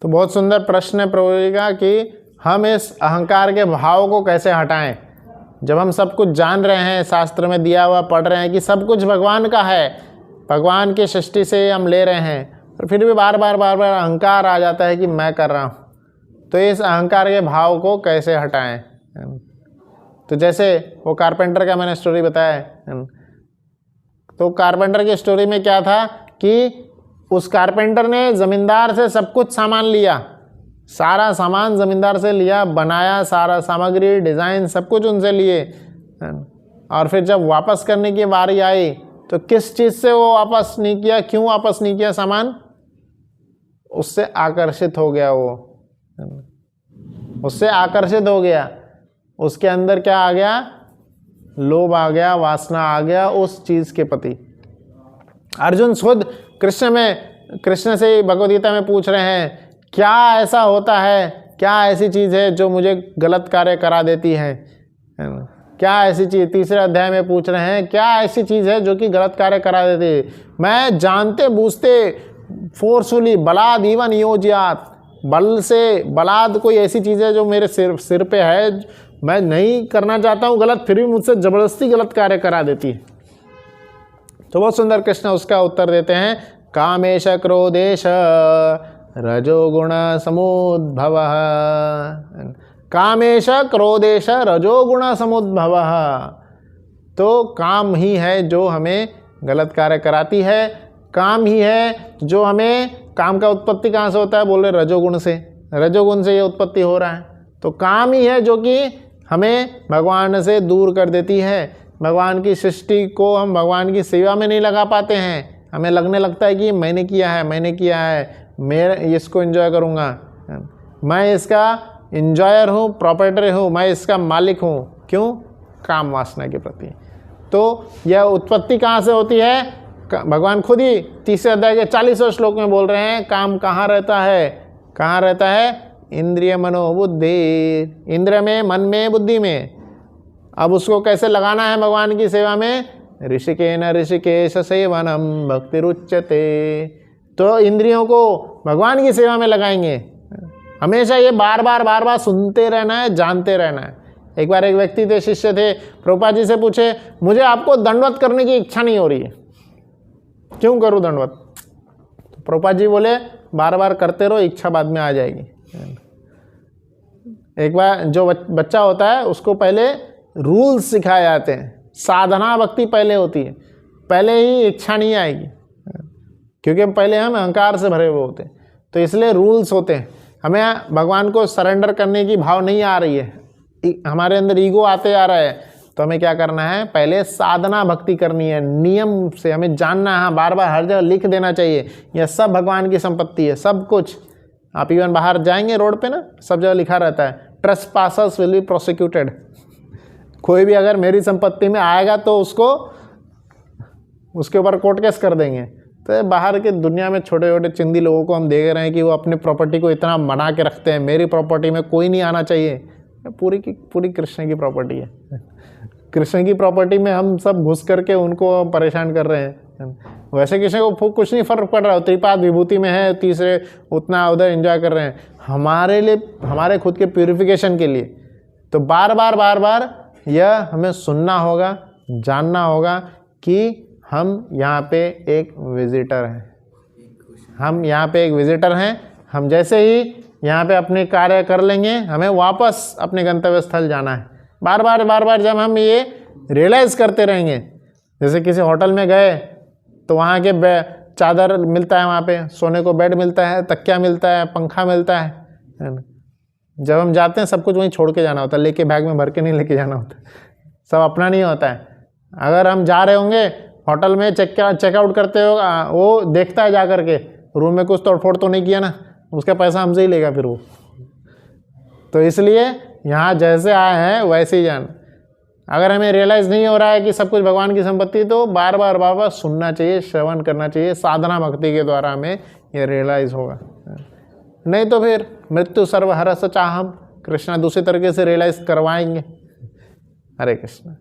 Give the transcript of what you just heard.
तो बहुत सुंदर प्रश्न है प्रभु जी का कि हम इस अहंकार के भाव को कैसे हटाएं। जब हम सब कुछ जान रहे हैं, शास्त्र में दिया हुआ पढ़ रहे हैं कि सब कुछ भगवान का है, भगवान की सृष्टि से हम ले रहे हैं, और फिर भी बार बार अहंकार आ जाता है कि मैं कर रहा हूँ। तो इस अहंकार के भाव को कैसे हटाएं। तो जैसे वो कारपेंटर का मैंने स्टोरी बताया, तो कारपेंटर की स्टोरी में क्या था कि उस कारपेंटर ने ज़मींदार से सब कुछ सामान लिया, सारा सामान ज़मींदार से लिया, बनाया, सारा सामग्री, डिज़ाइन सब कुछ उनसे लिए, और फिर जब वापस करने की बारी आई तो किस चीज़ से वो वापस नहीं किया, क्यों वापस नहीं किया सामान? उससे आकर्षित हो गया, वो उससे आकर्षित हो गया, उसके अंदर क्या आ गया? लोभ आ गया, वासना आ गया उस चीज़ के प्रति। अर्जुन खुद कृष्ण से भगवद गीता में पूछ रहे हैं, क्या ऐसा होता है, क्या ऐसी चीज़ है जो मुझे गलत कार्य करा देती है? क्या ऐसी चीज़, तीसरे अध्याय में पूछ रहे हैं, क्या ऐसी चीज़ है जो कि गलत कार्य करा देती है? मैं जानते बूझते फोर्सफुली बलाद इवन योज्यात, बल से बलाद कोई ऐसी चीज़ है जो मेरे सिर पे है, मैं नहीं करना चाहता हूँ गलत, फिर भी मुझसे ज़बरदस्ती गलत कार्य करा देती है। तो बहुत सुंदर कृष्ण उसका उत्तर देते हैं, कामेश क्रोधेश रजोगुण समुद्भव, कामेश क्रोधेश रजोगुण समुद्भव। तो काम ही है जो हमें गलत कार्य कराती है, काम ही है जो हमें, काम का उत्पत्ति कहाँ से होता है? बोल रहे रजोगुण से, रजोगुण से ये उत्पत्ति हो रहा है। तो काम ही है जो कि हमें भगवान से दूर कर देती है। भगवान की सृष्टि को हम भगवान की सेवा में नहीं लगा पाते हैं, हमें लगने लगता है कि मैंने किया है, मैं इसको एंजॉय करूँगा, मैं इसका एंजॉयर हूँ, प्रॉपर्टर हूँ, मैं इसका मालिक हूँ। क्यों? काम वासना के प्रति। तो यह उत्पत्ति कहाँ से होती है? भगवान खुद ही तीसरे अध्याय के 40वें श्लोक में बोल रहे हैं, काम कहाँ रहता है? कहाँ रहता है? इंद्रिय मनोबुद्धि, इंद्रिय में, मन में, बुद्धि में। अब उसको कैसे लगाना है भगवान की सेवा में? ऋषिकेन ऋषिकेश सेवनम भक्ति रुच्यते। तो इंद्रियों को भगवान की सेवा में लगाएंगे। हमेशा ये बार बार सुनते रहना है, जानते रहना है। एक बार एक व्यक्ति थे, शिष्य थे, प्रभुपाद जी से पूछे, मुझे आपको दंडवत करने की इच्छा नहीं हो रही है, क्यों करूँ दंडवत? तो प्रभुपाद जी बोले, बार बार करते रहो, इच्छा बाद में आ जाएगी। एक बार जो बच्चा होता है उसको पहले रूल्स सिखाए जाते हैं, साधना भक्ति पहले होती है, पहले ही इच्छा नहीं आएगी, क्योंकि पहले हम अहंकार से भरे हुए होते हैं। तो इसलिए रूल्स होते हैं। हमें भगवान को सरेंडर करने की भाव नहीं आ रही है, हमारे अंदर ईगो आते आ रहा है। तो हमें क्या करना है? पहले साधना भक्ति करनी है, नियम से हमें जानना है। बार बार हर जगह लिख देना चाहिए, यह सब भगवान की संपत्ति है, सब कुछ। आप इवन बाहर जाएंगे रोड पे ना, सब जगह लिखा रहता है, ट्रेसपासर्स विल बी प्रोसिक्यूटेड। कोई भी अगर मेरी संपत्ति में आएगा तो उसके ऊपर कोर्ट केस कर देंगे। तो बाहर के दुनिया में छोटे छोटे चिंदी लोगों को हम देख रहे हैं कि वो अपने प्रॉपर्टी को इतना मना के रखते हैं, मेरी प्रॉपर्टी में कोई नहीं आना चाहिए। पूरी की पूरी कृष्ण की प्रॉपर्टी है, कृष्ण की प्रॉपर्टी में हम सब घुस करके उनको परेशान कर रहे हैं। वैसे कृष्ण को कुछ नहीं फर्क पड़ रहा, त्रिपाद विभूति में है, तीसरे उतना उधर एंजॉय कर रहे हैं। हमारे लिए, हमारे खुद के प्यूरिफिकेशन के लिए तो बार बार यह हमें सुनना होगा, जानना होगा कि हम यहाँ पे एक विजिटर हैं, हम यहाँ पे एक विजिटर हैं। हम जैसे ही यहाँ पे अपने कार्य कर लेंगे, हमें वापस अपने गंतव्य स्थल जाना है। बार बार जब हम ये रियलाइज़ करते रहेंगे, जैसे किसी होटल में गए तो वहाँ के चादर मिलता है, वहाँ पे सोने को बेड मिलता है, तकिया मिलता है, पंखा मिलता है ना। जब हम जाते हैं सब कुछ वहीं छोड़ के जाना होता है, लेके बैग में भर के नहीं लेके जाना होता, सब अपना नहीं होता है। अगर हम जा रहे होंगे होटल में, चेकआउट करते हो, वो देखता है जा करके रूम में कुछ तोड़फोड़ तो नहीं किया ना, उसका पैसा हमसे ही लेगा फिर वो। तो इसलिए यहाँ जैसे आए हैं वैसे ही जाना। अगर हमें रियलाइज़ नहीं हो रहा है कि सब कुछ भगवान की संपत्ति, तो बार बार सुनना चाहिए, श्रवण करना चाहिए, साधना भक्ति के द्वारा हमें ये रियलाइज़ होगा। नहीं तो फिर मृत्यु सर्वहरस चाहम, कृष्णा दूसरी तरीके से रियलाइज़ करवाएंगे। हरे कृष्ण।